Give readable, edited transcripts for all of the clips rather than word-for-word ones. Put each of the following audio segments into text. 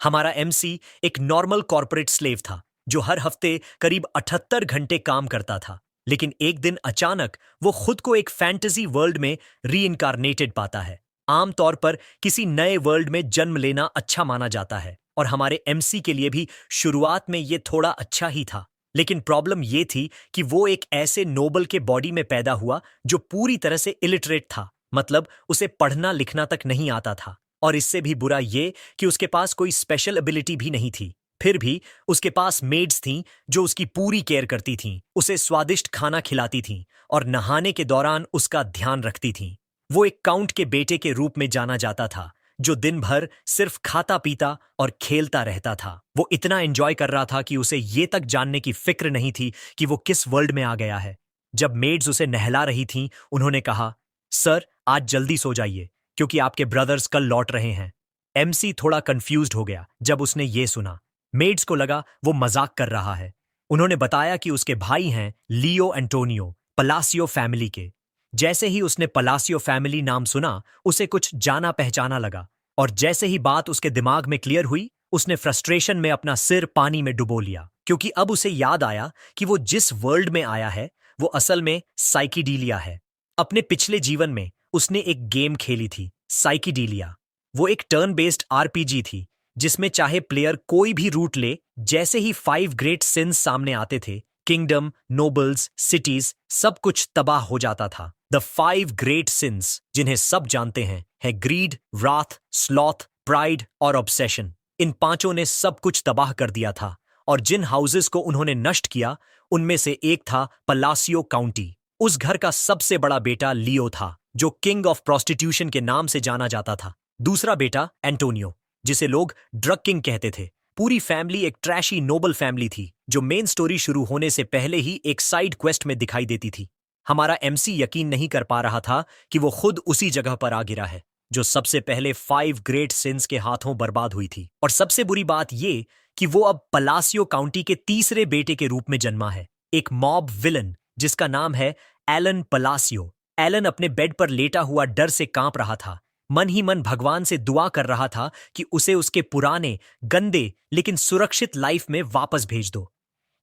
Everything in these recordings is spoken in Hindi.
हमारा एमसी एक नॉर्मल कॉर्पोरेट स्लेव था जो हर हफ्ते करीब 78 घंटे काम करता था। लेकिन एक दिन अचानक वो खुद को एक फैंटेसी वर्ल्ड में रीइंकारनेटेड पाता है। आमतौर पर किसी नए वर्ल्ड में जन्म लेना अच्छा माना जाता है और हमारे एमसी के लिए भी शुरुआत में ये थोड़ा अच्छा ही था। लेकिन प्रॉब्लम ये थी कि वो एक ऐसे नोबल के बॉडी में पैदा हुआ जो पूरी तरह से इलिटरेट था, मतलब उसे पढ़ना लिखना तक नहीं आता था। और इससे भी बुरा ये कि उसके पास कोई स्पेशल एबिलिटी भी नहीं थी। फिर भी उसके पास मेड्स थीं जो उसकी पूरी केयर करती थीं, उसे स्वादिष्ट खाना खिलाती थीं और नहाने के दौरान उसका ध्यान रखती थीं। वो एक काउंट के बेटे के रूप में जाना जाता था जो दिन भर सिर्फ खाता पीता और खेलता रहता था। वो इतना एंजॉय कर रहा था कि उसे ये तक जानने की फिक्र नहीं थी कि वो किस वर्ल्ड में आ गया है। जब मेड्स उसे नहला रही थीं, उन्होंने कहा, सर आज जल्दी सो जाइए क्योंकि आपके ब्रदर्स कल लौट रहे हैं। एमसी थोड़ा कंफ्यूज्ड हो गया जब उसने ये सुना। मेड्स को लगा वो मजाक कर रहा है। उन्होंने बताया कि उसके भाई हैं लियो एंटोनियो, पलासियो फैमिली के। जैसे ही उसने पलासियो फैमिली नाम सुना, उसे कुछ जाना पहचाना लगा और जैसे ही बात उसके दिमाग में क्लियर हुई, उसने फ्रस्ट्रेशन में अपना सिर पानी में डुबो लिया क्योंकि अब उसे याद आया कि वो जिस वर्ल्ड में आया है वो असल में साइकिडीलिया है। अपने पिछले जीवन में उसने एक गेम खेली थी, साइकिडीलिया। वो एक टर्न बेस्ड आरपीजी थी जिसमें चाहे प्लेयर कोई भी रूट ले, जैसे ही 5 ग्रेट सिंस सामने आते थे, किंगडम, नोबल्स, सिटीज, सब कुछ तबाह हो जाता था। द 5 ग्रेट सिंस, जिन्हें सब जानते हैं, है ग्रीड, राथ, स्लॉथ, प्राइड और ऑब्सेशन। इन पांचों ने सब कुछ तबाह कर दिया था और जिन हाउसेस को उन्होंने नष्ट किया उनमें से एक था पलासियो काउंटी। उस घर का सबसे बड़ा बेटा लियो था जो किंग ऑफ प्रोस्टिट्यूशन के नाम से जाना जाता था। दूसरा बेटा एंटोनियो, जिसे लोग ड्रग किंग कहते थे। पूरी फैमिली एक ट्रैशी नोबल फैमिली थी जो मेन स्टोरी शुरू होने से पहले ही एक साइड क्वेस्ट में दिखाई देती थी। हमारा एमसी यकीन नहीं कर पा रहा था कि वो खुद उसी जगह पर आ गिरा है जो सबसे पहले 5 ग्रेट सिंस के हाथों बर्बाद हुई थी। और सबसे बुरी बात ये कि वो अब पलासियो काउंटी के तीसरे बेटे के रूप में जन्मा है, एक मॉब विलन जिसका नाम है एलन पलासियो। एलन अपने बेड पर लेटा हुआ डर से कांप रहा था, मन ही मन भगवान से दुआ कर रहा था कि उसे उसके पुराने, गंदे लेकिन सुरक्षित लाइफ में वापस भेज दो,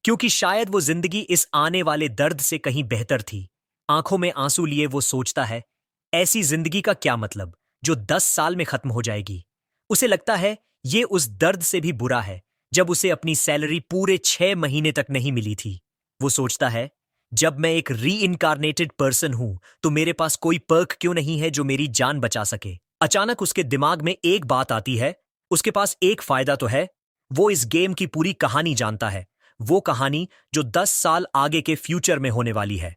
क्योंकि शायद वो जिंदगी इस आने वाले दर्द से कहीं बेहतर थी। आंखों में आंसू लिए वो सोचता है, ऐसी जिंदगी का क्या मतलब जो 10 साल में खत्म हो जाएगी। उसे लगता है ये उस दर्द से भी बुरा है जब उसे अपनी सैलरी पूरे 6 महीने तक नहीं मिली थी। वो सोचता है, जब मैं एक रीइंकारनेटेड पर्सन हूं तो मेरे पास कोई पर्क क्यों नहीं है जो मेरी जान बचा सके। अचानक उसके दिमाग में एक बात आती है, उसके पास एक फायदा तो है, वो इस गेम की पूरी कहानी जानता है, वो कहानी जो 10 साल आगे के फ्यूचर में होने वाली है।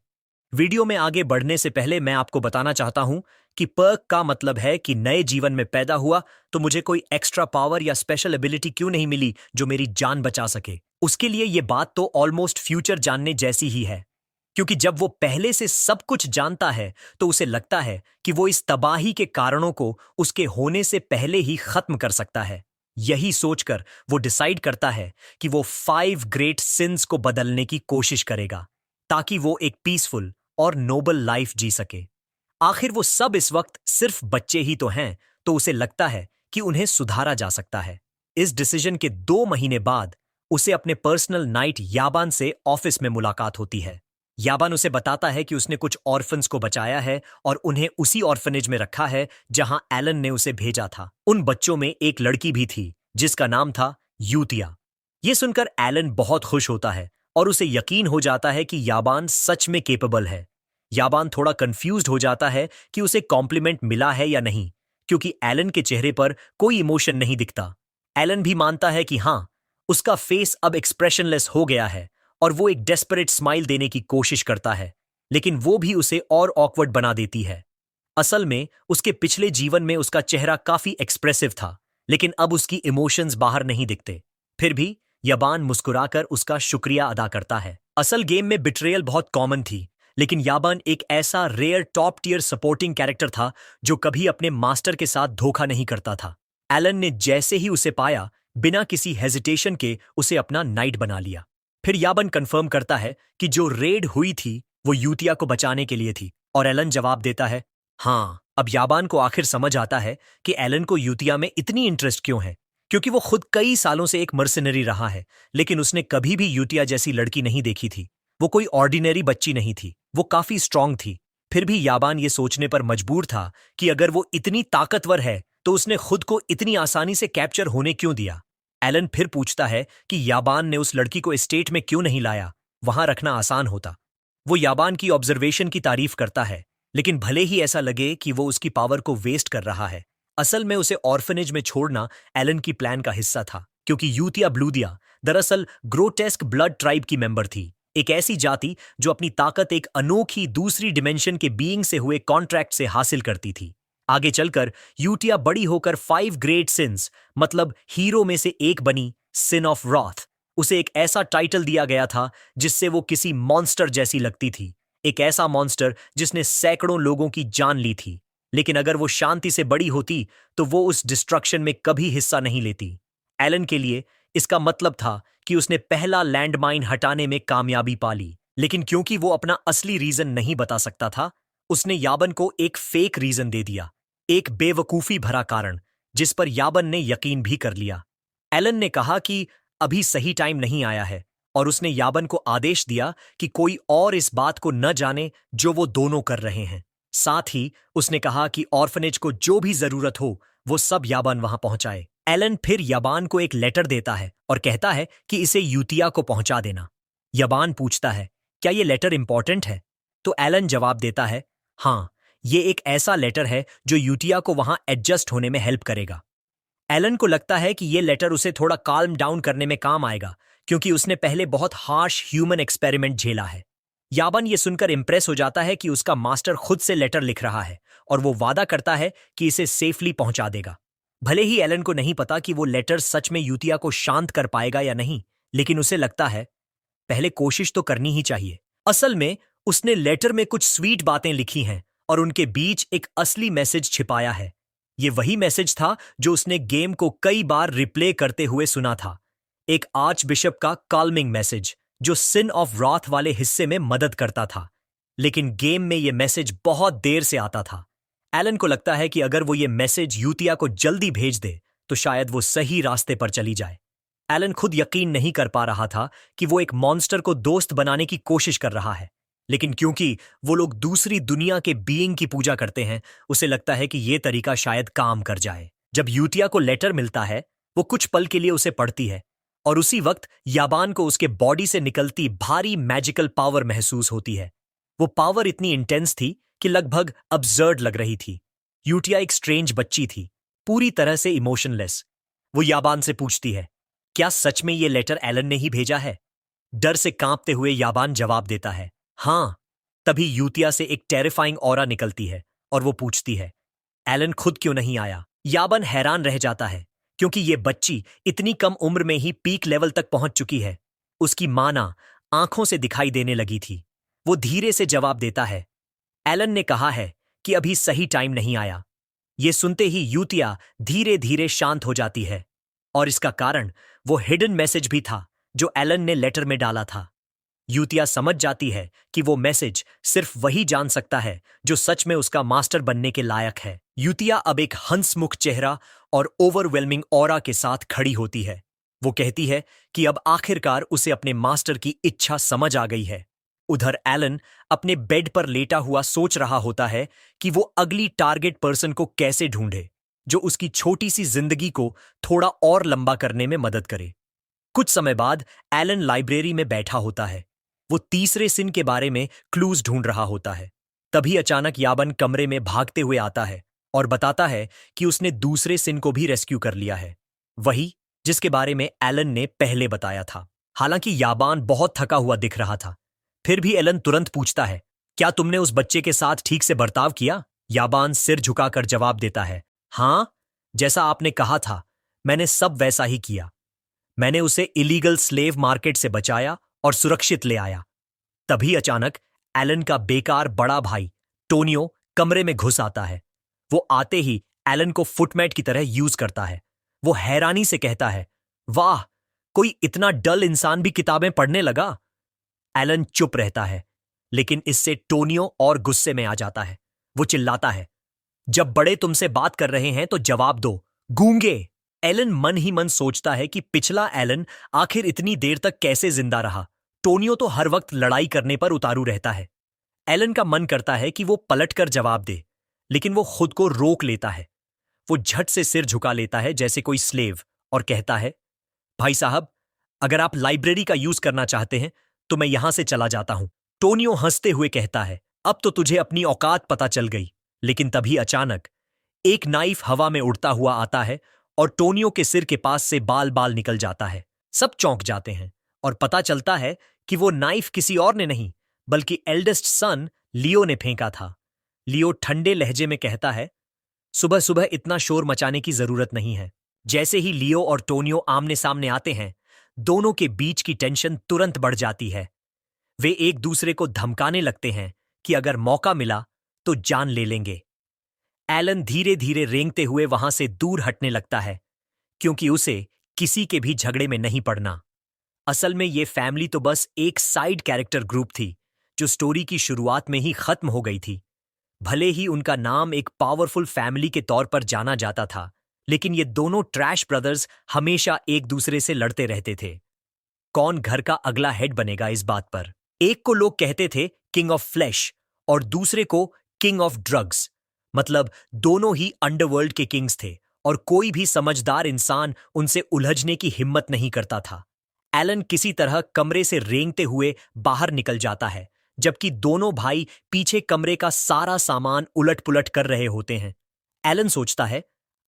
वीडियो में आगे बढ़ने से पहले मैं आपको बताना चाहता हूं कि पर्क का मतलब है कि नए जीवन में पैदा हुआ तो मुझे कोई एक्स्ट्रा पावर या स्पेशल एबिलिटी क्यों नहीं मिली जो मेरी जान बचा सके। उसके लिए यह बात तो ऑलमोस्ट फ्यूचर जानने जैसी ही है, क्योंकि जब वो पहले से सब कुछ जानता है तो उसे लगता है कि वो इस तबाही के कारणों को उसके होने से पहले ही खत्म कर सकता है। यही सोचकर वो डिसाइड करता है कि वो 5 ग्रेट सिंस को बदलने की कोशिश करेगा ताकि वो एक पीसफुल और नोबल लाइफ जी सके। आखिर वो सब इस वक्त सिर्फ बच्चे ही तो हैं, तो उसे लगता है कि उन्हें सुधारा जा सकता है। इस डिसीजन के 2 महीने बाद उसे अपने पर्सनल नाइट याबान से ऑफिस में मुलाकात होती है। याबान उसे बताता है कि उसने कुछ ऑर्फन्स को बचाया है और उन्हें उसी ऑर्फनेज में रखा है जहां एलन ने उसे भेजा था। उन बच्चों में एक लड़की भी थी जिसका नाम था यूतिया। ये सुनकर एलन बहुत खुश होता है और उसे यकीन हो जाता है कि याबान सच में केपेबल है। याबान थोड़ा कंफ्यूज्ड हो जाता है कि उसे कॉम्प्लीमेंट मिला है या नहीं, क्योंकि एलन के चेहरे पर कोई इमोशन नहीं दिखता। एलन भी मानता है कि हाँ, उसका फेस अब एक्सप्रेशनलेस हो गया है और वो एक डेस्परेट स्माइल देने की कोशिश करता है, लेकिन वो भी उसे और ऑकवर्ड बना देती है। असल में उसके पिछले जीवन में उसका चेहरा काफी एक्सप्रेसिव था, लेकिन अब उसकी इमोशंस बाहर नहीं दिखते। फिर भी याबान मुस्कुराकर उसका शुक्रिया अदा करता है। असल गेम में बिट्रेयल बहुत कॉमन थी, लेकिन याबान एक ऐसा rare top tier supporting character था जो कभी अपने मास्टर के साथ धोखा नहीं करता था। एलन ने जैसे ही उसे पाया, बिना किसी हेजिटेशन के उसे अपना नाइट बना लिया। फिर याबन कंफर्म करता है कि जो रेड हुई थी वो यूतिया को बचाने के लिए थी और एलन जवाब देता है हाँ। अब याबान को आखिर समझ आता है कि एलन को यूतिया में इतनी इंटरेस्ट क्यों है, क्योंकि वो खुद कई सालों से एक मर्सिनरी रहा है, लेकिन उसने कभी भी यूटिया जैसी लड़की नहीं देखी थी। वो कोई ऑर्डिनरी बच्ची नहीं थी, वो काफी स्ट्रांग थी। फिर भी याबान ये सोचने पर मजबूर था कि अगर वो इतनी ताकतवर है तो उसने खुद को इतनी आसानी से कैप्चर होने क्यों दिया। एलन फिर पूछता है कि याबान ने उस लड़की को एस्टेट में क्यों नहीं लाया, वहां रखना आसान होता। वो याबान की ऑब्जर्वेशन की तारीफ करता है, लेकिन भले ही ऐसा लगे कि वो उसकी पावर को वेस्ट कर रहा है, असल में उसे ऑर्फनेज में छोड़ना एलन की प्लान का हिस्सा था। क्योंकि यूतिया ब्लूदिया दरअसल ग्रोटेस्क ब्लड ट्राइब की मेंबर थी, एक ऐसी जाति जो अपनी ताकत एक अनोखी दूसरी डिमेंशन के बीइंग से हुए कॉन्ट्रैक्ट से हासिल करती थी। आगे चलकर यूटिया बड़ी होकर 5 ग्रेट सिंस मतलब हीरो में से एक बनी, सिन ऑफ रॉथ। उसे एक ऐसा टाइटल दिया गया था जिससे वो किसी मॉन्स्टर जैसी लगती थी, एक ऐसा मॉन्स्टर जिसने सैकड़ों लोगों की जान ली थी। लेकिन अगर वो शांति से बड़ी होती तो वो उस डिस्ट्रक्शन में कभी हिस्सा नहीं लेती। एलन के लिए इसका मतलब था कि उसने पहला लैंडमाइन हटाने में कामयाबी पा ली, लेकिन क्योंकि वो अपना असली रीजन नहीं बता सकता था, उसने याबन को एक फेक रीजन दे दिया, एक बेवकूफी भरा कारण जिस पर याबन ने यकीन भी कर लिया। एलन ने कहा कि अभी सही टाइम नहीं आया है, और उसने याबन को आदेश दिया कि कोई और इस बात को न जाने जो वो दोनों कर रहे हैं। साथ ही उसने कहा कि ऑर्फनेज को जो भी जरूरत हो वो सब याबान वहां पहुंचाए। एलन फिर याबान को एक लेटर देता है और कहता है कि इसे यूतिया को पहुंचा देना। याबान पूछता है, क्या ये लेटर इंपॉर्टेंट है? तो एलन जवाब देता है, हाँ, ये एक ऐसा लेटर है जो यूतिया को वहां एडजस्ट होने में हेल्प करेगा। एलन को लगता है कि ये लेटर उसे थोड़ा काल्म डाउन करने में काम आएगा, क्योंकि उसने पहले बहुत हार्श ह्यूमन एक्सपेरिमेंट झेला है। याबन ये सुनकर इंप्रेस हो जाता है कि उसका मास्टर खुद से लेटर लिख रहा है, और वो वादा करता है कि इसे सेफली पहुंचा देगा। भले ही एलन को नहीं पता कि वो लेटर सच में यूतिया को शांत कर पाएगा या नहीं, लेकिन उसे लगता है पहले कोशिश तो करनी ही चाहिए। असल में उसने लेटर में कुछ स्वीट बातें लिखी हैं और उनके बीच एक असली मैसेज छिपाया है। ये वही मैसेज था जो उसने गेम को कई बार रिप्ले करते हुए सुना था, एक आर्च बिशप का कॉल्मिंग मैसेज जो सिन ऑफ रॉथ वाले हिस्से में मदद करता था। लेकिन गेम में यह मैसेज बहुत देर से आता था। एलन को लगता है कि अगर वो ये मैसेज यूतिया को जल्दी भेज दे तो शायद वो सही रास्ते पर चली जाए। एलन खुद यकीन नहीं कर पा रहा था कि वो एक मॉन्स्टर को दोस्त बनाने की कोशिश कर रहा है, लेकिन क्योंकि वो लोग दूसरी दुनिया के बीइंग की पूजा करते हैं, उसे लगता है कि ये तरीका शायद काम कर जाए। जब यूतिया को लेटर मिलता है, वो कुछ पल के लिए उसे पढ़ती है, और उसी वक्त याबान को उसके बॉडी से निकलती भारी मैजिकल पावर महसूस होती है। वो पावर इतनी इंटेंस थी कि लगभग अब्सर्ड लग रही थी। यूटिया एक स्ट्रेंज बच्ची थी, पूरी तरह से इमोशनलेस। वो याबान से पूछती है, क्या सच में ये लेटर एलन ने ही भेजा है? डर से कांपते हुए याबान जवाब देता है, हाँ। तभी यूतिया से एक टेरिफाइंग ऑरा निकलती है और वो पूछती है, एलन खुद क्यों नहीं आया? याबान हैरान रह जाता है, क्योंकि ये बच्ची इतनी कम उम्र में ही पीक लेवल तक पहुंच चुकी है। उसकी माना आंखों से दिखाई देने लगी थी। वो धीरे से जवाब देता है, एलन ने कहा है कि अभी सही टाइम नहीं आया। ये सुनते ही यूतिया धीरे धीरे शांत हो जाती है, और इसका कारण वो हिडन मैसेज भी था जो एलन ने लेटर में डाला था। यूतिया समझ जाती है कि वो मैसेज सिर्फ वही जान सकता है जो सच में उसका मास्टर बनने के लायक है। यूतिया अब एक हंसमुख चेहरा और ओवरवेलमिंग ऑरा के साथ खड़ी होती है। वो कहती है कि अब आखिरकार उसे अपने मास्टर की इच्छा समझ आ गई है। उधर एलन अपने बेड पर लेटा हुआ सोच रहा होता है कि वो अगली टारगेट पर्सन को कैसे ढूंढे जो उसकी छोटी सी जिंदगी को थोड़ा और लंबा करने में मदद करे। कुछ समय बाद एलन लाइब्रेरी में बैठा होता है। वो तीसरे सिन के बारे में क्लूज ढूंढ रहा होता है। तभी अचानक याबन कमरे में भागते हुए आता है और बताता है कि उसने दूसरे सिन को भी रेस्क्यू कर लिया है, वही जिसके बारे में एलन ने पहले बताया था। हालांकि याबान बहुत थका हुआ दिख रहा था, फिर भी एलन तुरंत पूछता है, क्या तुमने उस बच्चे के साथ ठीक से बर्ताव किया? याबान सिर झुकाकर जवाब देता है, हाँ, जैसा आपने कहा था, मैंने सब वैसा ही किया। मैंने उसे इलीगल स्लेव मार्केट से बचाया और सुरक्षित ले आया। तभी अचानक एलन का बेकार बड़ा भाई टोनियो कमरे में घुस आता है। वो आते ही एलन को फुटमैट की तरह यूज करता है। वो हैरानी से कहता है, वाह, कोई इतना डल इंसान भी किताबें पढ़ने लगा। एलन चुप रहता है, लेकिन इससे टोनियो और गुस्से में आ जाता है। वो चिल्लाता है, जब बड़े तुमसे बात कर रहे हैं तो जवाब दो, गूंगे। एलन मन ही मन सोचता है कि पिछला एलन आखिर इतनी देर तक कैसे जिंदा रहा। टोनियो तो हर वक्त लड़ाई करने पर उतारू रहता है। एलन का मन करता है कि वो पलटकर जवाब दे, लेकिन वो खुद को रोक लेता है। वो झट से सिर झुका लेता है जैसे कोई स्लेव और कहता है, भाई साहब, अगर आप लाइब्रेरी का यूज करना चाहते हैं तो मैं यहां से चला जाता हूं। टोनियो हंसते हुए कहता है, अब तो तुझे अपनी औकात पता चल गई। लेकिन तभी अचानक एक नाइफ हवा में उड़ता हुआ आता है और टोनियो के सिर के पास से बाल बाल निकल जाता है। सब चौंक जाते हैं और पता चलता है कि वो नाइफ किसी और ने नहीं बल्कि एल्डेस्ट सन लियो ने फेंका था। लियो ठंडे लहजे में कहता है, सुबह सुबह इतना शोर मचाने की जरूरत नहीं है। जैसे ही लियो और टोनियो आमने सामने आते हैं, दोनों के बीच की टेंशन तुरंत बढ़ जाती है। वे एक दूसरे को धमकाने लगते हैं कि अगर मौका मिला तो जान ले लेंगे। एलन धीरे धीरे रेंगते हुए वहां से दूर हटने लगता है, क्योंकि उसे किसी के भी झगड़े में नहीं पड़ना। असल में ये फैमिली तो बस एक साइड कैरेक्टर ग्रुप थी जो स्टोरी की शुरुआत में ही खत्म हो गई थी। भले ही उनका नाम एक पावरफुल फैमिली के तौर पर जाना जाता था, लेकिन ये दोनों ट्रैश ब्रदर्स हमेशा एक दूसरे से लड़ते रहते थे। कौन घर का अगला हेड बनेगा, इस बात पर एक को लोग कहते थे किंग ऑफ फ्लैश और दूसरे को किंग ऑफ ड्रग्स। मतलब दोनों ही अंडरवर्ल्ड के किंग्स थे और कोई भी समझदार इंसान उनसे उलझने की हिम्मत नहीं करता था। एलन किसी तरह कमरे से रेंगते हुए बाहर निकल जाता है, जबकि दोनों भाई पीछे कमरे का सारा सामान उलट पुलट कर रहे होते हैं। एलन सोचता है,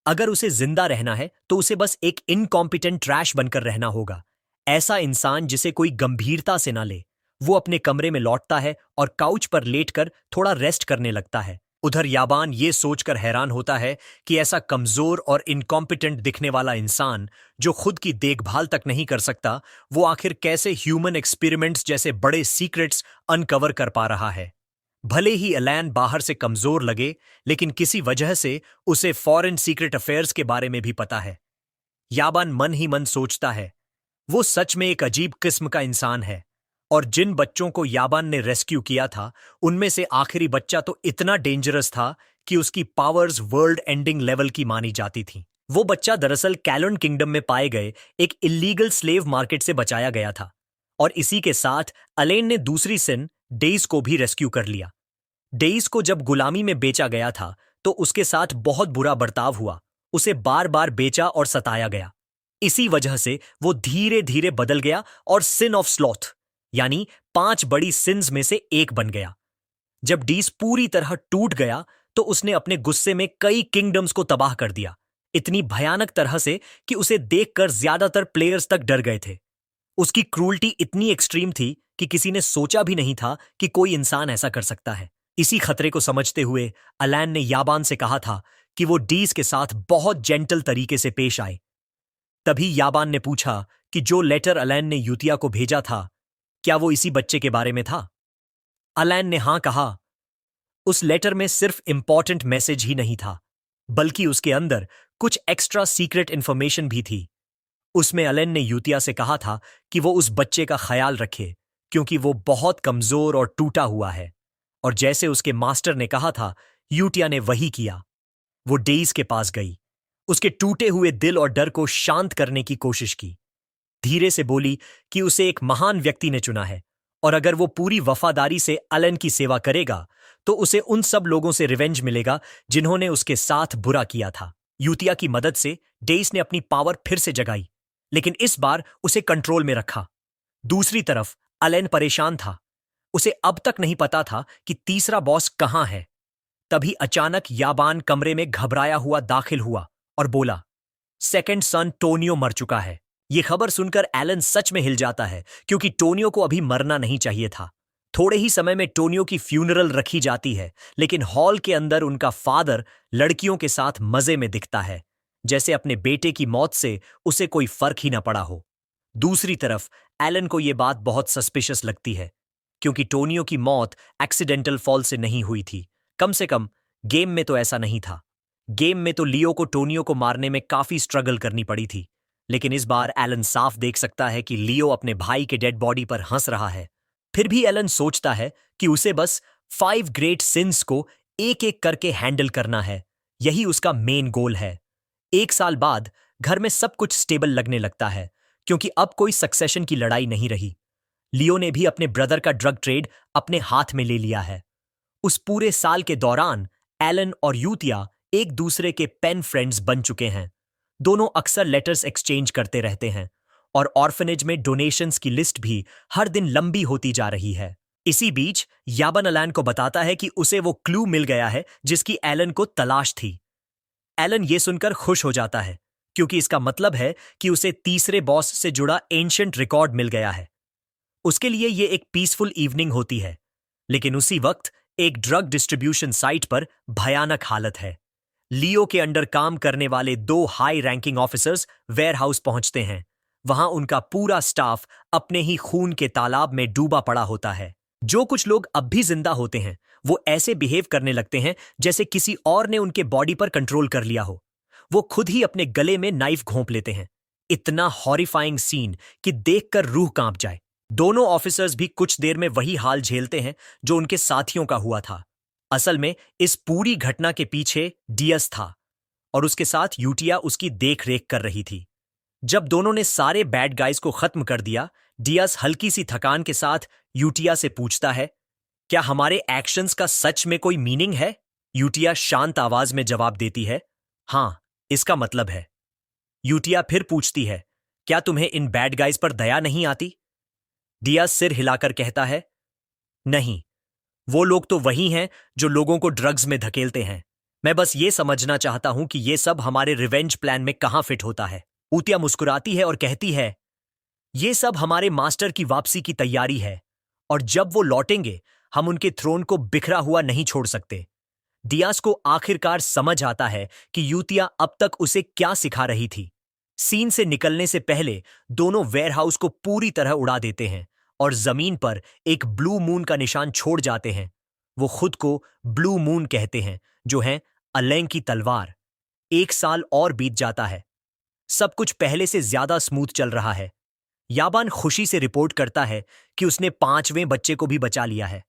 अगर उसे जिंदा रहना है तो उसे बस एक इनकॉम्पिटेंट ट्रैश बनकर रहना होगा, ऐसा इंसान जिसे कोई गंभीरता से ना ले। वो अपने कमरे में लौटता है और काउच पर लेटकर थोड़ा रेस्ट करने लगता है। उधर याबान ये सोचकर हैरान होता है कि ऐसा कमजोर और इनकॉम्पिटेंट दिखने वाला इंसान जो खुद की देखभाल तक नहीं कर सकता, वो आखिर कैसे ह्यूमन एक्सपेरिमेंट्स जैसे बड़े सीक्रेट्स अनकवर कर पा रहा है। भले ही एलन बाहर से कमजोर लगे, लेकिन किसी वजह से उसे फॉरेन सीक्रेट अफेयर्स के बारे में भी पता है। याबान मन ही मन सोचता है, वो सच में एक अजीब किस्म का इंसान है। और जिन बच्चों को याबान ने रेस्क्यू किया था, उनमें से आखिरी बच्चा तो इतना डेंजरस था कि उसकी पावर्स वर्ल्ड एंडिंग लेवल की मानी जाती थी। वो बच्चा दरअसल कैलन किंगडम में पाए गए एक इलीगल स्लेव मार्केट से बचाया गया था, और इसी के साथ अलेन ने दूसरी सिन डेइस को भी रेस्क्यू कर लिया। डेइस को जब गुलामी में बेचा गया था तो उसके साथ बहुत बुरा बर्ताव हुआ, उसे बार बार बेचा और सताया गया। इसी वजह से वो धीरे धीरे बदल गया और सिन ऑफ स्लॉथ यानी 5 बड़ी सिन्स में से एक बन गया। जब डीस पूरी तरह टूट गया तो उसने अपने गुस्से में कई किंगडम्स को तबाह कर दिया, इतनी भयानक तरह से कि उसे देखकर ज्यादातर प्लेयर्स तक डर गए थे। उसकी क्रूरटी इतनी एक्सट्रीम थी कि किसी ने सोचा भी नहीं था कि कोई इंसान ऐसा कर सकता है। इसी खतरे को समझते हुए अलेन ने याबान से कहा था कि वो डीस के साथ बहुत जेंटल तरीके से पेश आए। तभी याबान ने पूछा कि जो लेटर अलेन ने यूतिया को भेजा था, क्या वो इसी बच्चे के बारे में था? अलेन ने हां कहा। उस लेटर में सिर्फ इंपॉर्टेंट मैसेज ही नहीं था, बल्कि उसके अंदर कुछ एक्स्ट्रा सीक्रेट इंफॉर्मेशन भी थी। उसमें अलेन ने यूतिया से कहा था कि वो उस बच्चे का ख्याल रखे, क्योंकि वो बहुत कमजोर और टूटा हुआ है। और जैसे उसके मास्टर ने कहा था, यूतिया ने वही किया। वो डेइस के पास गई, उसके टूटे हुए दिल और डर को शांत करने की कोशिश की। धीरे से बोली कि उसे एक महान व्यक्ति ने चुना है, और अगर वो पूरी वफादारी से अलेन की सेवा करेगा तो उसे उन सब लोगों से रिवेंज मिलेगा जिन्होंने उसके साथ बुरा किया था। यूतिया की मदद से डेइस ने अपनी पावर फिर से जगाई, लेकिन इस बार उसे कंट्रोल में रखा। दूसरी तरफ अलेन परेशान था। उसे अब तक नहीं पता था कि तीसरा बॉस कहां है। तभी अचानक याबान कमरे में घबराया हुआ दाखिल हुआ और बोला, सेकंड सन टोनियो मर चुका है। ये खबर सुनकर एलन सच में हिल जाता है, क्योंकि टोनियो को अभी मरना नहीं चाहिए था। थोड़े ही समय में टोनियो की फ्यूनरल रखी जाती है, लेकिन हॉल के अंदर उनका फादर लड़कियों के साथ मजे में दिखता है, जैसे अपने बेटे की मौत से उसे कोई फर्क ही ना पड़ा हो। दूसरी तरफ एलन को यह बात बहुत सस्पिशियस लगती है, क्योंकि टोनियो की मौत एक्सीडेंटल फॉल से नहीं हुई थी। कम से कम गेम में तो ऐसा नहीं था। गेम में तो लियो को टोनियो को मारने में काफी स्ट्रगल करनी पड़ी थी, लेकिन इस बार एलन साफ देख सकता है कि लियो अपने भाई के डेड बॉडी पर हंस रहा है। फिर भी एलन सोचता है कि उसे बस 5 ग्रेट सिंस को एक एक करके हैंडल करना है। यही उसका मेन गोल है। 1 साल बाद घर में सब कुछ स्टेबल लगने लगता है क्योंकि अब कोई सक्सेशन की लड़ाई नहीं रही। लियो ने भी अपने ब्रदर का ड्रग ट्रेड अपने हाथ में ले लिया है। उस पूरे साल के दौरान एलन और यूतिया एक दूसरे के पेन फ्रेंड्स बन चुके हैं। दोनों अक्सर लेटर्स एक्सचेंज करते रहते हैं और ऑर्फनेज में डोनेशंस की लिस्ट भी हर दिन लंबी होती जा रही है। इसी बीच याबन एलन को बताता है कि उसे वो क्लू मिल गया है जिसकी एलन को तलाश थी। एलन ये सुनकर खुश हो जाता है क्योंकि इसका मतलब है कि उसे तीसरे बॉस से जुड़ा एंशिएंट रिकॉर्ड मिल गया है। उसके लिए ये एक पीसफुल इवनिंग होती है, लेकिन उसी वक्त एक ड्रग डिस्ट्रीब्यूशन साइट पर भयानक हालत है। लियो के अंडर काम करने वाले 2 हाई रैंकिंग ऑफिसर्स वेयरहाउस पहुंचते हैं। वहां उनका पूरा स्टाफ अपने ही खून के तालाब में डूबा पड़ा होता है। जो कुछ लोग अब भी जिंदा होते हैं वो ऐसे बिहेव करने लगते हैं जैसे किसी और ने उनके बॉडी पर कंट्रोल कर लिया हो। वो खुद ही अपने गले में नाइफ घोंप लेते हैं। इतना हॉरिफाइंग सीन कि देखकर रूह कांप जाए। दोनों ऑफिसर्स भी कुछ देर में वही हाल झेलते हैं जो उनके साथियों का हुआ था। असल में इस पूरी घटना के पीछे डियस था और उसके साथ यूटिया उसकी देख रेख कर रही थी। जब दोनों ने सारे बैड गाइज को खत्म कर दिया, डियस हल्की सी थकान के साथ यूटिया से पूछता है, क्या हमारे एक्शंस का सच में कोई मीनिंग है? यूटिया शांत आवाज में जवाब देती है, हाँ, इसका मतलब है। यूटिया फिर पूछती है, क्या तुम्हें इन बैड गाइज पर दया नहीं आती? डियस सिर हिलाकर कहता है, नहीं, वो लोग तो वही हैं जो लोगों को ड्रग्स में धकेलते हैं। मैं बस ये समझना चाहता हूं कि ये सब हमारे रिवेंज प्लान में कहां फिट होता है। यूतिया मुस्कुराती है और कहती है, ये सब हमारे मास्टर की वापसी की तैयारी है और जब वो लौटेंगे हम उनके थ्रोन को बिखरा हुआ नहीं छोड़ सकते। डियास को आखिरकार समझ आता है कि यूतिया अब तक उसे क्या सिखा रही थी। सीन से निकलने से पहले दोनों वेयरहाउस को पूरी तरह उड़ा देते हैं और जमीन पर एक ब्लू मून का निशान छोड़ जाते हैं। वो खुद को ब्लू मून कहते हैं, जो है अलेंग की तलवार। 1 साल और बीत जाता है। सब कुछ पहले से ज्यादा स्मूथ चल रहा है। याबान खुशी से रिपोर्ट करता है कि उसने 5वें बच्चे को भी बचा लिया है।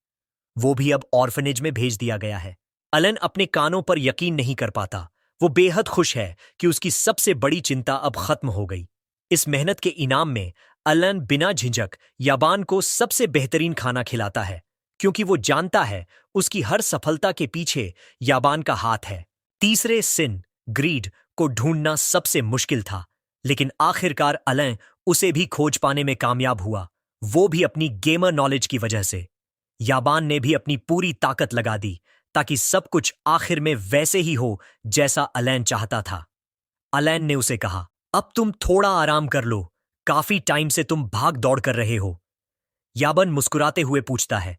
वो भी अब ऑर्फनेज में भेज दिया गया है। अलन अपने कानों पर यकीन नहीं कर पाता। वो बेहद खुश है कि उसकी सबसे बड़ी चिंता अब खत्म हो गई। इस मेहनत के इनाम में अलन बिना झिझक याबान को सबसे बेहतरीन खाना खिलाता है क्योंकि वो जानता है उसकी हर सफलता के पीछे याबान का हाथ है। तीसरे सिन, ग्रीड, को ढूंढना सबसे मुश्किल था, लेकिन आखिरकार अलन उसे भी खोज पाने में कामयाब हुआ, वो भी अपनी गेमर नॉलेज की वजह से। याबान ने भी अपनी पूरी ताकत लगा दी ताकि सब कुछ आखिर में वैसे ही हो जैसा अलन चाहता था। अलन ने उसे कहा, अब तुम थोड़ा आराम कर लो, काफी टाइम से तुम भाग दौड़ कर रहे हो। याबन मुस्कुराते हुए पूछता है,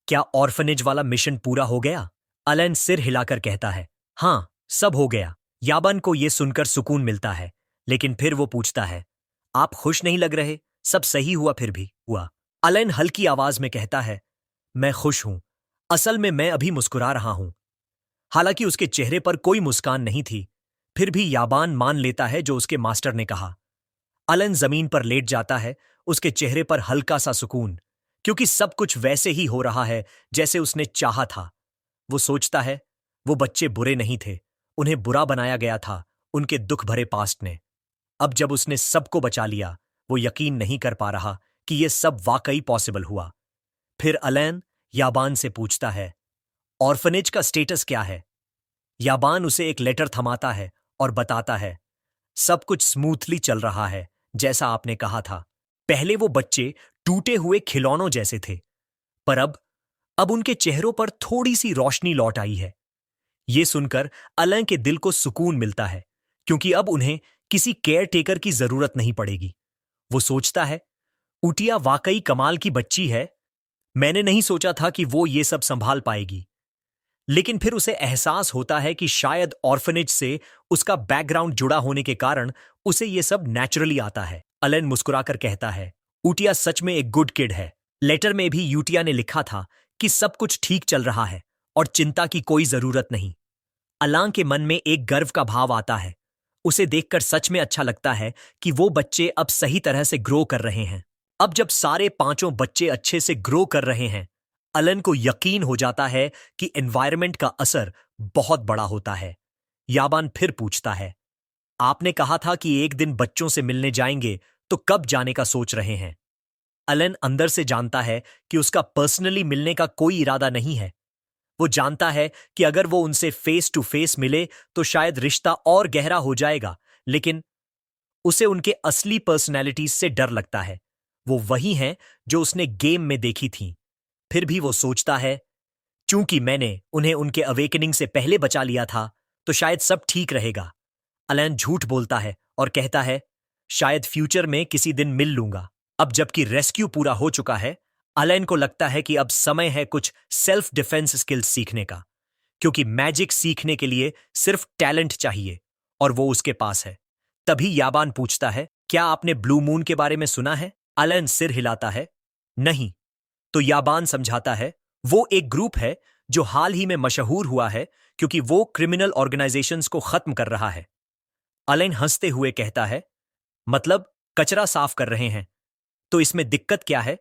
क्या ऑर्फनेज वाला मिशन पूरा हो गया? अलन सिर हिलाकर कहता है, हाँ, सब हो गया। याबन को यह सुनकर सुकून मिलता है, लेकिन फिर वो पूछता है, आप खुश नहीं लग रहे? सब सही हुआ फिर भी हुआ? अलन हल्की आवाज में कहता है, मैं खुश हूं। असल में मैं अभी मुस्कुरा रहा हूं। हालांकि उसके चेहरे पर कोई मुस्कान नहीं थी, फिर भी याबान मान लेता है जो उसके मास्टर ने कहा। अलन जमीन पर लेट जाता है, उसके चेहरे पर हल्का सा सुकून, क्योंकि सब कुछ वैसे ही हो रहा है जैसे उसने चाहा था। वो सोचता है, वो बच्चे बुरे नहीं थे, उन्हें बुरा बनाया गया था उनके दुख भरे पास्ट ने। अब जब उसने सबको बचा लिया, वो यकीन नहीं कर पा रहा कि ये सब वाकई पॉसिबल हुआ। फिर अलन याबान से पूछता है, ऑर्फनेज का स्टेटस क्या है? याबान उसे एक लेटर थमाता है और बताता है, सब कुछ स्मूथली चल रहा है जैसा आपने कहा था। पहले वो बच्चे टूटे हुए खिलौनों जैसे थे, पर अब उनके चेहरों पर थोड़ी सी रोशनी लौट आई है। ये सुनकर अलन के दिल को सुकून मिलता है क्योंकि अब उन्हें किसी केयर टेकर की जरूरत नहीं पड़ेगी। वो सोचता है, यूतिया वाकई कमाल की बच्ची है। मैंने नहीं सोचा था कि वो ये सब संभाल पाएगी। लेकिन फिर उसे एहसास होता है कि शायद ऑर्फनेज से उसका बैकग्राउंड जुड़ा होने के कारण उसे ये सब नेचुरली आता है। अलन मुस्कुराकर कहता है, यूतिया सच में एक गुड किड है। लेटर में भी यूतिया ने लिखा था कि सब कुछ ठीक चल रहा है और चिंता की कोई जरूरत नहीं। अलान के मन में एक गर्व का भाव आता है। उसे देखकर सच में अच्छा लगता है कि वो बच्चे अब सही तरह से ग्रो कर रहे हैं। अब जब सारे 5 बच्चे अच्छे से ग्रो कर रहे हैं, अलन को यकीन हो जाता है कि एनवायरनमेंट का असर बहुत बड़ा होता है। याबान फिर पूछता है, आपने कहा था कि एक दिन बच्चों से मिलने जाएंगे, तो कब जाने का सोच रहे हैं? अलेन अंदर से जानता है कि उसका पर्सनली मिलने का कोई इरादा नहीं है। वो जानता है कि अगर वो उनसे फेस टू फेस मिले तो शायद रिश्ता और गहरा हो जाएगा, लेकिन उसे उनके असली पर्सनैलिटीज से डर लगता है। वो वही हैं जो उसने गेम में देखी थीं। फिर भी वो सोचता है, चूंकि मैंने उन्हें उनके अवेकनिंग से पहले बचा लिया था, तो शायद सब ठीक रहेगा। अलेन झूठ बोलता है और कहता है, शायद फ्यूचर में किसी दिन मिल लूंगा। अब जबकि रेस्क्यू पूरा हो चुका है, अलेन को लगता है कि अब समय है कुछ सेल्फ डिफेंस स्किल्स सीखने का, क्योंकि मैजिक सीखने के लिए सिर्फ टैलेंट चाहिए और वो उसके पास है। तभी याबान पूछता है, क्या आपने ब्लू मून के बारे में सुना है? अलेन सिर हिलाता है, नहीं। तो याबान समझाता है, वो एक ग्रुप है जो हाल ही में मशहूर हुआ है क्योंकि वो क्रिमिनल ऑर्गेनाइजेशंस को खत्म कर रहा है। अलेन हंसते हुए कहता है, मतलब कचरा साफ कर रहे हैं? तो इसमें दिक्कत क्या है?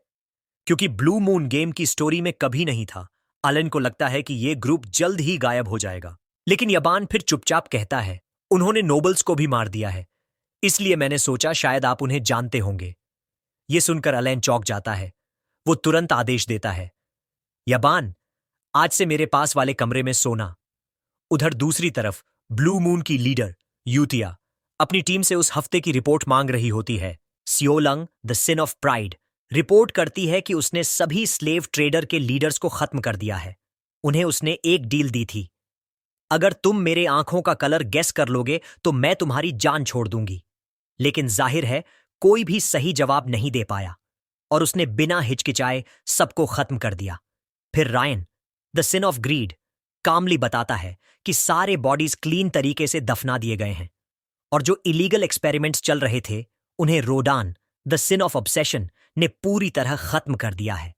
क्योंकि ब्लू मून गेम की स्टोरी में कभी नहीं था। अलेन को लगता है कि यह ग्रुप जल्द ही गायब हो जाएगा। लेकिन याबान फिर चुपचाप कहता है, उन्होंने नोबल्स को भी मार दिया है, इसलिए मैंने सोचा शायद आप उन्हें जानते होंगे। यह सुनकर अलेन चौंक जाता है। वो तुरंत आदेश देता है, याबान, आज से मेरे पास वाले कमरे में सोना। उधर दूसरी तरफ ब्लू मून की लीडर यूतिया अपनी टीम से उस हफ्ते की रिपोर्ट मांग रही होती है। सियोलंग the sin of pride report करती है कि उसने सभी स्लेव ट्रेडर के लीडर्स को खत्म कर दिया है। उन्हें उसने एक डील दी थी, अगर तुम मेरे आंखों का कलर गेस कर लोगे तो मैं तुम्हारी जान छोड़ दूंगी। लेकिन जाहिर है कोई भी सही जवाब नहीं दे पाया और उसने बिना हिचकिचाए सबको खत्म कर दिया। फिर Ryan the sin of greed calmly बताता है कि सारे बॉडीज क्लीन तरीके से दफना दिए गए हैं और जो इलीगल एक्सपेरिमेंट्स चल रहे थे उन्हें रोडान द सिन ऑफ ऑब्सेशन ने पूरी तरह खत्म कर दिया है।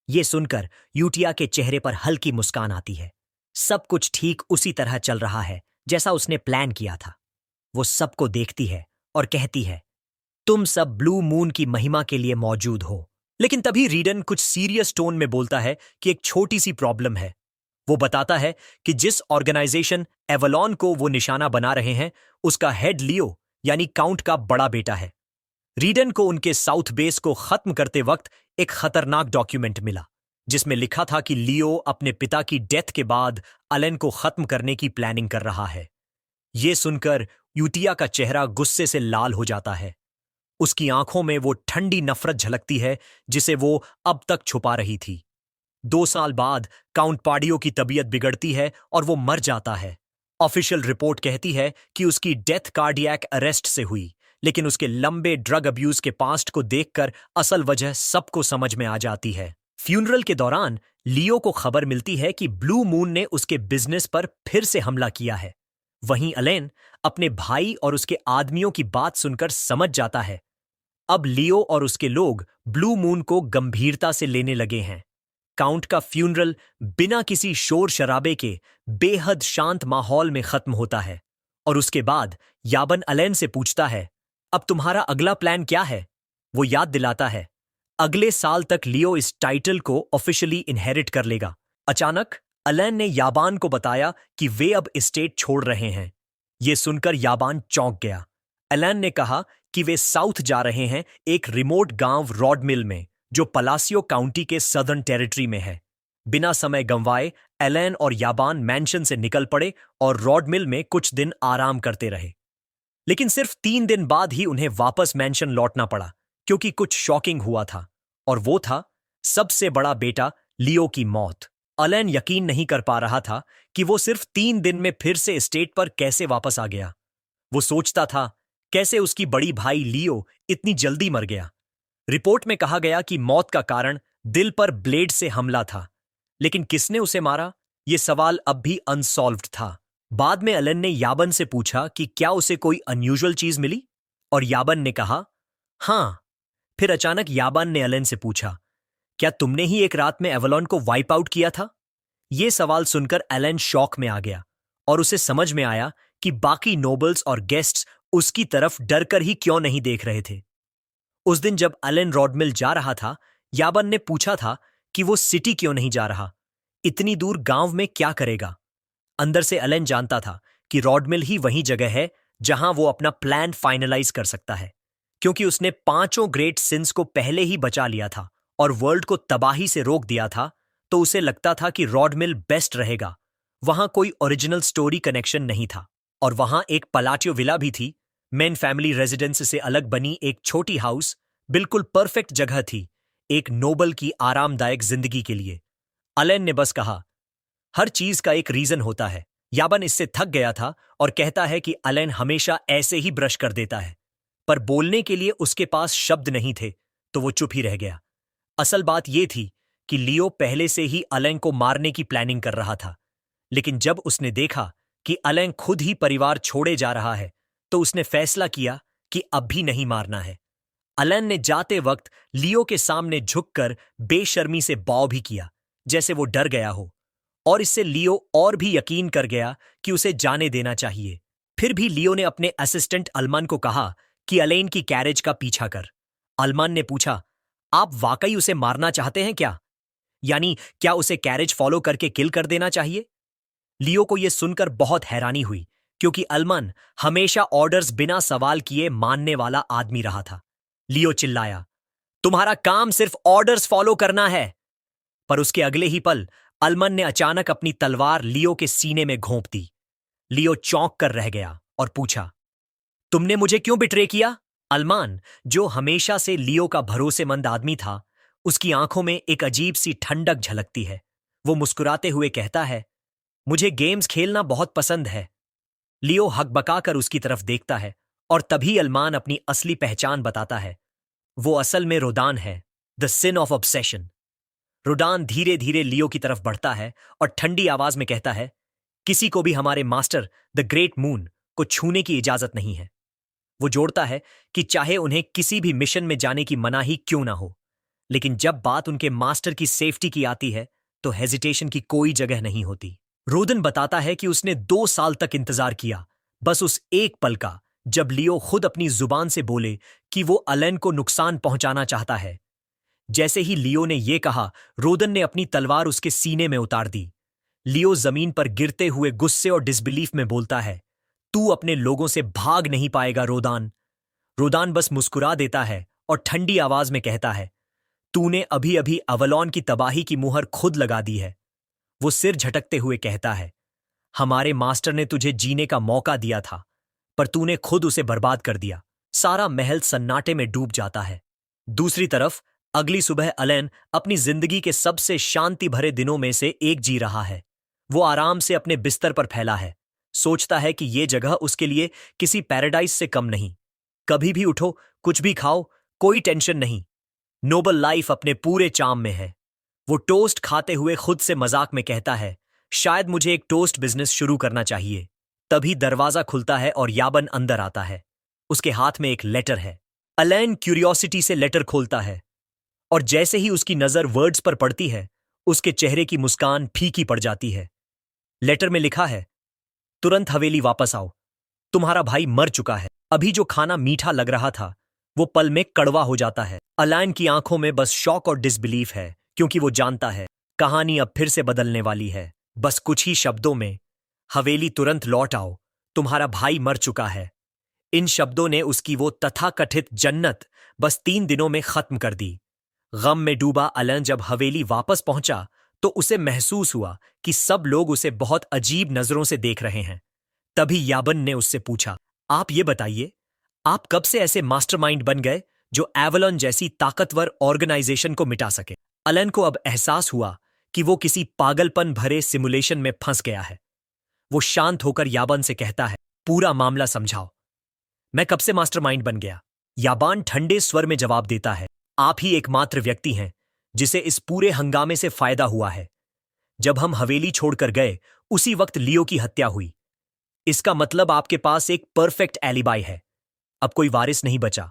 यह सुनकर यूटिया के चेहरे पर हल्की मुस्कान आती है। सब कुछ ठीक उसी तरह चल रहा है जैसा उसने प्लान किया था। वो सबको देखती है और कहती है, तुम सब ब्लू मून की महिमा के लिए मौजूद हो। लेकिन तभी रीडन कुछ सीरियस टोन में बोलता है कि एक छोटी सी प्रॉब्लम है। वो बताता है कि जिस ऑर्गेनाइजेशन एवलॉन को वो निशाना बना रहे हैं उसका हेड लियो यानी काउंट का बड़ा बेटा है। रीडन को उनके साउथ बेस को खत्म करते वक्त एक खतरनाक डॉक्यूमेंट मिला जिसमें लिखा था कि लियो अपने पिता की डेथ के बाद अलेन को खत्म करने की प्लानिंग कर रहा है। यह सुनकर यूटिया का चेहरा गुस्से से लाल हो जाता है। उसकी आंखों में वो ठंडी नफरत झलकती है जिसे वो अब तक छुपा रही थी। 2 साल बाद काउंट पाडियो की तबीयत बिगड़ती है और वो मर जाता है। ऑफिशियल रिपोर्ट कहती है कि उसकी डेथ कार्डियक अरेस्ट से हुई, लेकिन उसके लंबे ड्रग अब्यूज के पास्ट को देखकर असल वजह सबको समझ में आ जाती है। फ्यूनरल के दौरान लियो को खबर मिलती है कि ब्लू मून ने उसके बिजनेस पर फिर से हमला किया है। वहीं अलेन अपने भाई और उसके आदमियों की बात सुनकर समझ जाता है। अब लियो और उसके लोग ब्लू मून को गंभीरता से लेने लगे हैं। काउंट का फ्यूनरल बिना किसी शोर शराबे के बेहद शांत माहौल में खत्म होता है और उसके बाद याबन अलेन से पूछता है, अब तुम्हारा अगला प्लान क्या है? वो याद दिलाता है, अगले साल तक लियो इस टाइटल को ऑफिशियली इनहेरिट कर लेगा। अचानक अलेन ने याबान को बताया कि वे अब एस्टेट छोड़ रहे हैं। यह सुनकर याबान चौंक गया। अलेन ने कहा कि वे साउथ जा रहे हैं, एक रिमोट गांव रॉड मिल में जो पलासियो काउंटी के सदर्न टेरिटरी में है। बिना समय गंवाए एलेन और याबान मैंशन से निकल पड़े और रॉड मिल में कुछ दिन आराम करते रहे। लेकिन सिर्फ 3 दिन बाद ही उन्हें वापस मैंशन लौटना पड़ा क्योंकि कुछ शॉकिंग हुआ था, और वो था सबसे बड़ा बेटा लियो की मौत। अलेन यकीन नहीं कर पा रहा था कि वो सिर्फ 3 दिन में फिर से एस्टेट पर कैसे वापस आ गया। वो सोचता था कैसे उसकी बड़ी भाई लियो इतनी जल्दी मर गया। रिपोर्ट में कहा गया कि मौत का कारण दिल पर ब्लेड से हमला था, लेकिन किसने उसे मारा, ये सवाल अब भी अनसॉल्व्ड था। बाद में अलेन ने याबन से पूछा कि क्या उसे कोई अनयूजुअल चीज मिली, और याबन ने कहा हां। फिर अचानक याबन ने अलेन से पूछा, क्या तुमने ही एक रात में एवलॉन को वाइप आउट किया था? यह सवाल सुनकर एलेन शॉक में आ गया और उसे समझ में आया कि बाकी नोबल्स और गेस्ट्स उसकी तरफ डर कर ही क्यों नहीं देख रहे थे। उस दिन जब एलेन रॉडमिल जा रहा था, याबन ने पूछा था कि वो सिटी क्यों नहीं जा रहा, इतनी दूर गांव में क्या करेगा। अंदर से एलेन जानता था कि रॉडमिल ही वही जगह है जहां वो अपना प्लान फाइनलाइज कर सकता है। क्योंकि उसने पांचों ग्रेट सिंस को पहले ही बचा लिया था और वर्ल्ड को तबाही से रोक दिया था, तो उसे लगता था कि रॉड मिल बेस्ट रहेगा। वहां कोई ओरिजिनल स्टोरी कनेक्शन नहीं था और वहां एक पलाटियो विला भी थी, मेन फैमिली रेजिडेंस से अलग बनी एक छोटी हाउस, बिल्कुल परफेक्ट जगह थी एक नोबल की आरामदायक जिंदगी के लिए। अलेन ने बस कहा, हर चीज का एक रीजन होता है। याबन इससे थक गया था और कहता है कि अलेन हमेशा ऐसे ही ब्रश कर देता है, पर बोलने के लिए उसके पास शब्द नहीं थे, तो वो चुप ही रह गया। असल बात यह थी कि लियो पहले से ही अलेन को मारने की प्लानिंग कर रहा था, लेकिन जब उसने देखा कि अलेन खुद ही परिवार छोड़े जा रहा है, तो उसने फैसला किया कि अब भी नहीं मारना है। अलेन ने जाते वक्त लियो के सामने झुककर बेशर्मी से बॉव भी किया, जैसे वो डर गया हो, और इससे लियो और भी यकीन कर गया कि उसे जाने देना चाहिए। फिर भी लियो ने अपने असिस्टेंट अल्मान को कहा कि अलेन की कैरेज का पीछा कर। अल्मान ने पूछा, आप वाकई उसे मारना चाहते हैं क्या? यानी क्या उसे कैरेज फॉलो करके किल कर देना चाहिए? लियो को यह सुनकर बहुत हैरानी हुई, क्योंकि अल्मान हमेशा ऑर्डर्स बिना सवाल किए मानने वाला आदमी रहा था। लियो चिल्लाया, तुम्हारा काम सिर्फ ऑर्डर्स फॉलो करना है। पर उसके अगले ही पल अल्मान ने अचानक अपनी तलवार लियो के सीने में घोंप दी। लियो चौंक कर रह गया और पूछा, तुमने मुझे क्यों बिट्रे किया? अल्मान, जो हमेशा से लियो का भरोसेमंद आदमी था, उसकी आंखों में एक अजीब सी ठंडक झलकती है। वो मुस्कुराते हुए कहता है, मुझे गेम्स खेलना बहुत पसंद है। लियो हकबकाकर उसकी तरफ देखता है और तभी अल्मान अपनी असली पहचान बताता है। वो असल में रोदान है, द सिन ऑफ ऑब्सेशन। रोडान धीरे धीरे लियो की तरफ बढ़ता है और ठंडी आवाज में कहता है, किसी को भी हमारे मास्टर द ग्रेट मून को छूने की इजाजत नहीं है। वो जोड़ता है कि चाहे उन्हें किसी भी मिशन में जाने की मनाही क्यों ना हो, लेकिन जब बात उनके मास्टर की सेफ्टी की आती है, तो हेजिटेशन की कोई जगह नहीं होती। रोदन बताता है कि उसने 2 साल तक इंतजार किया, बस उस एक पल का, जब लियो खुद अपनी जुबान से बोले कि वो अलेन को नुकसान पहुंचाना चाहता है। जैसे ही लियो ने यह कहा, रोदन ने अपनी तलवार उसके सीने में उतार दी। लियो जमीन पर गिरते हुए गुस्से और डिसबिलीफ में बोलता है, तू अपने लोगों से भाग नहीं पाएगा रोदान। रोदान बस मुस्कुरा देता है और ठंडी आवाज में कहता है, तूने अभी अभी अवलोन की तबाही की मुहर खुद लगा दी है। वो सिर झटकते हुए कहता है, हमारे मास्टर ने तुझे जीने का मौका दिया था, पर तूने खुद उसे बर्बाद कर दिया। सारा महल सन्नाटे में डूब जाता है। दूसरी तरफ अगली सुबह अलेन अपनी जिंदगी के सबसे शांति भरे दिनों में से एक जी रहा है। वो आराम से अपने बिस्तर पर फैला है, सोचता है कि ये जगह उसके लिए किसी पैराडाइज से कम नहीं। कभी भी उठो, कुछ भी खाओ, कोई टेंशन नहीं। नोबल लाइफ अपने पूरे चाम में है। वो टोस्ट खाते हुए खुद से मजाक में कहता है, शायद मुझे एक टोस्ट बिजनेस शुरू करना चाहिए। तभी दरवाजा खुलता है और याबन अंदर आता है। उसके हाथ में एक लेटर है। अलेन क्यूरियोसिटी से लेटर खोलता है और जैसे ही उसकी नजर वर्ड्स पर पड़ती है, उसके चेहरे की मुस्कान फीकी पड़ जाती है। लेटर में लिखा है, तुरंत हवेली वापस आओ, तुम्हारा भाई मर चुका है। अभी जो खाना मीठा लग रहा था, वो पल में कड़वा हो जाता है। अलेन की आंखों में बस शॉक और डिसबिलीफ है, क्योंकि वो जानता है कहानी अब फिर से बदलने वाली है। बस कुछ ही शब्दों में, हवेली तुरंत लौट आओ, तुम्हारा भाई मर चुका है। इन शब्दों ने उसकी वो तथाकथित जन्नत बस 3 दिनों में खत्म कर दी। गम में डूबा अलेन जब हवेली वापस पहुंचा, तो उसे महसूस हुआ कि सब लोग उसे बहुत अजीब नजरों से देख रहे हैं। तभी याबन ने उससे पूछा, आप ये बताइए, आप कब से ऐसे मास्टरमाइंड बन गए जो एवलॉन जैसी ताकतवर ऑर्गेनाइजेशन को मिटा सके? अलेन को अब एहसास हुआ कि वो किसी पागलपन भरे सिमुलेशन में फंस गया है। वो शांत होकर याबन से कहता है, पूरा मामला समझाओ। मैं कब से मास्टरमाइंड बन गया? याबान ठंडे स्वर में जवाब देता है, आप ही एकमात्र व्यक्ति हैं जिसे इस पूरे हंगामे से फायदा हुआ है। जब हम हवेली छोड़कर गए, उसी वक्त लियो की हत्या हुई। इसका मतलब आपके पास एक परफेक्ट एलिबाई है। अब कोई वारिस नहीं बचा,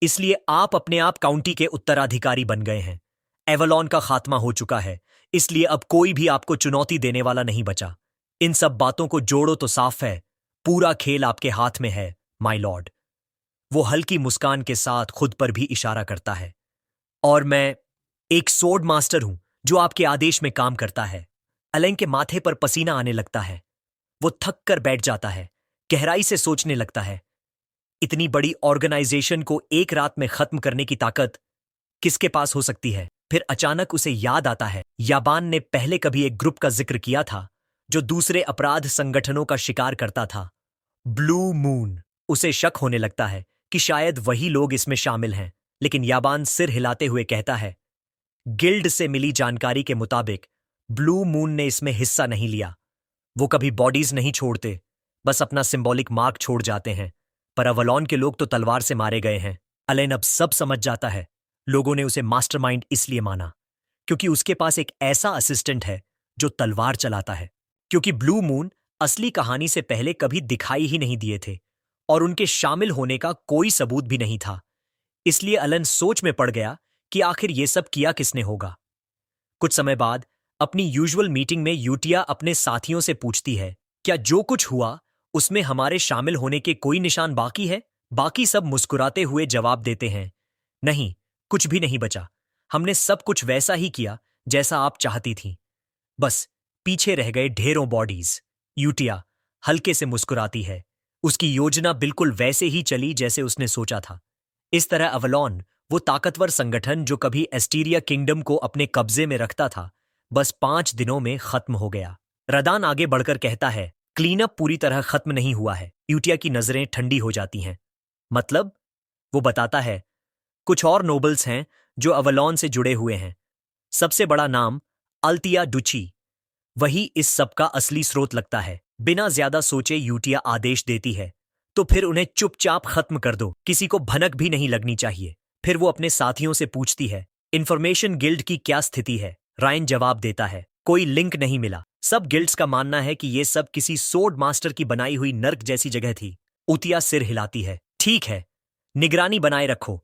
इसलिए आप अपने आप काउंटी के उत्तराधिकारी बन गए हैं। एवलॉन का खात्मा हो चुका है, इसलिए अब कोई भी आपको चुनौती देने वाला नहीं बचा। इन सब बातों को जोड़ो तो साफ है, पूरा खेल आपके हाथ में है, माय लॉर्ड। वो हल्की मुस्कान के साथ खुद पर भी इशारा करता है। और मैं एक सोर्ड मास्टर हूं जो आपके आदेश में काम करता है। अलेन के माथे पर पसीना आने लगता है। वो थक कर बैठ जाता है, गहराई से सोचने लगता है। इतनी बड़ी ऑर्गेनाइजेशन को एक रात में खत्म करने की ताकत किसके पास हो सकती है? फिर अचानक उसे याद आता है, याबान ने पहले कभी एक ग्रुप का जिक्र किया था जो दूसरे अपराध संगठनों का शिकार करता था, ब्लू मून। उसे शक होने लगता है कि शायद वही लोग इसमें शामिल हैं, लेकिन याबान सिर हिलाते हुए कहता है, गिल्ड से मिली जानकारी के मुताबिक ब्लू मून ने इसमें हिस्सा नहीं लिया। वो कभी बॉडीज नहीं छोड़ते, बस अपना सिंबॉलिक मार्क छोड़ जाते हैं। पर अवलॉन के लोग तो तलवार से मारे गए हैं। अलेन अब सब समझ जाता है। लोगों ने उसे मास्टरमाइंड इसलिए माना क्योंकि उसके पास एक ऐसा असिस्टेंट है जो तलवार चलाता है। क्योंकि ब्लू मून असली कहानी से पहले कभी दिखाई ही नहीं दिए थे और उनके शामिल होने का कोई सबूत भी नहीं था, इसलिए अलन सोच में पड़ गया कि आखिर ये सब किया किसने होगा। कुछ समय बाद अपनी यूजुअल मीटिंग में यूटिया अपने साथियों से पूछती है, क्या जो कुछ हुआ उसमें हमारे शामिल होने के कोई निशान बाकी है? बाकी सब मुस्कुराते हुए जवाब देते हैं, नहीं, कुछ भी नहीं बचा। हमने सब कुछ वैसा ही किया जैसा आप चाहती थीं। बस पीछे रह गए ढेरों बॉडीज। यूटिया हल्के से मुस्कुराती है। उसकी योजना बिल्कुल वैसे ही चली जैसे उसने सोचा था। इस तरह अवलॉन, वो ताकतवर संगठन जो कभी एस्टीरिया किंगडम को अपने कब्जे में रखता था, बस 5 दिनों में खत्म हो गया। रदान आगे बढ़कर कहता है, क्लीनअप पूरी तरह खत्म नहीं हुआ है। यूटिया की नजरें ठंडी हो जाती हैं। मतलब? वो बताता है, कुछ और नोबल्स हैं जो अवलॉन से जुड़े हुए हैं। सबसे बड़ा नाम अल्तिया डुची, वही इस सब का असली स्रोत लगता है। बिना ज्यादा सोचे यूटिया आदेश देती है, तो फिर उन्हें चुपचाप खत्म कर दो, किसी को भनक भी नहीं लगनी चाहिए। फिर वो अपने साथियों से पूछती है, इंफॉर्मेशन गिल्ड की क्या स्थिति है? रायन जवाब देता है, कोई लिंक नहीं मिला। सब गिल्ड्स का मानना है कि ये सब किसी सोर्ड मास्टर की बनाई हुई नर्क जैसी जगह थी। उतिया सिर हिलाती है, ठीक है, निगरानी बनाए रखो।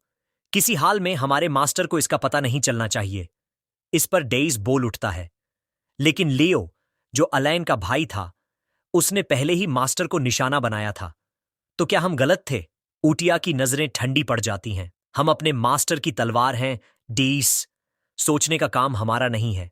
किसी हाल में हमारे मास्टर को इसका पता नहीं चलना चाहिए। इस पर डेइस बोल उठता है, लेकिन लियो, जो अलैन का भाई था, उसने पहले ही मास्टर को निशाना बनाया था। तो क्या हम गलत थे? ऊटिया की नजरें ठंडी पड़ जाती हैं। हम अपने मास्टर की तलवार हैं, डेइस। सोचने का काम हमारा नहीं है,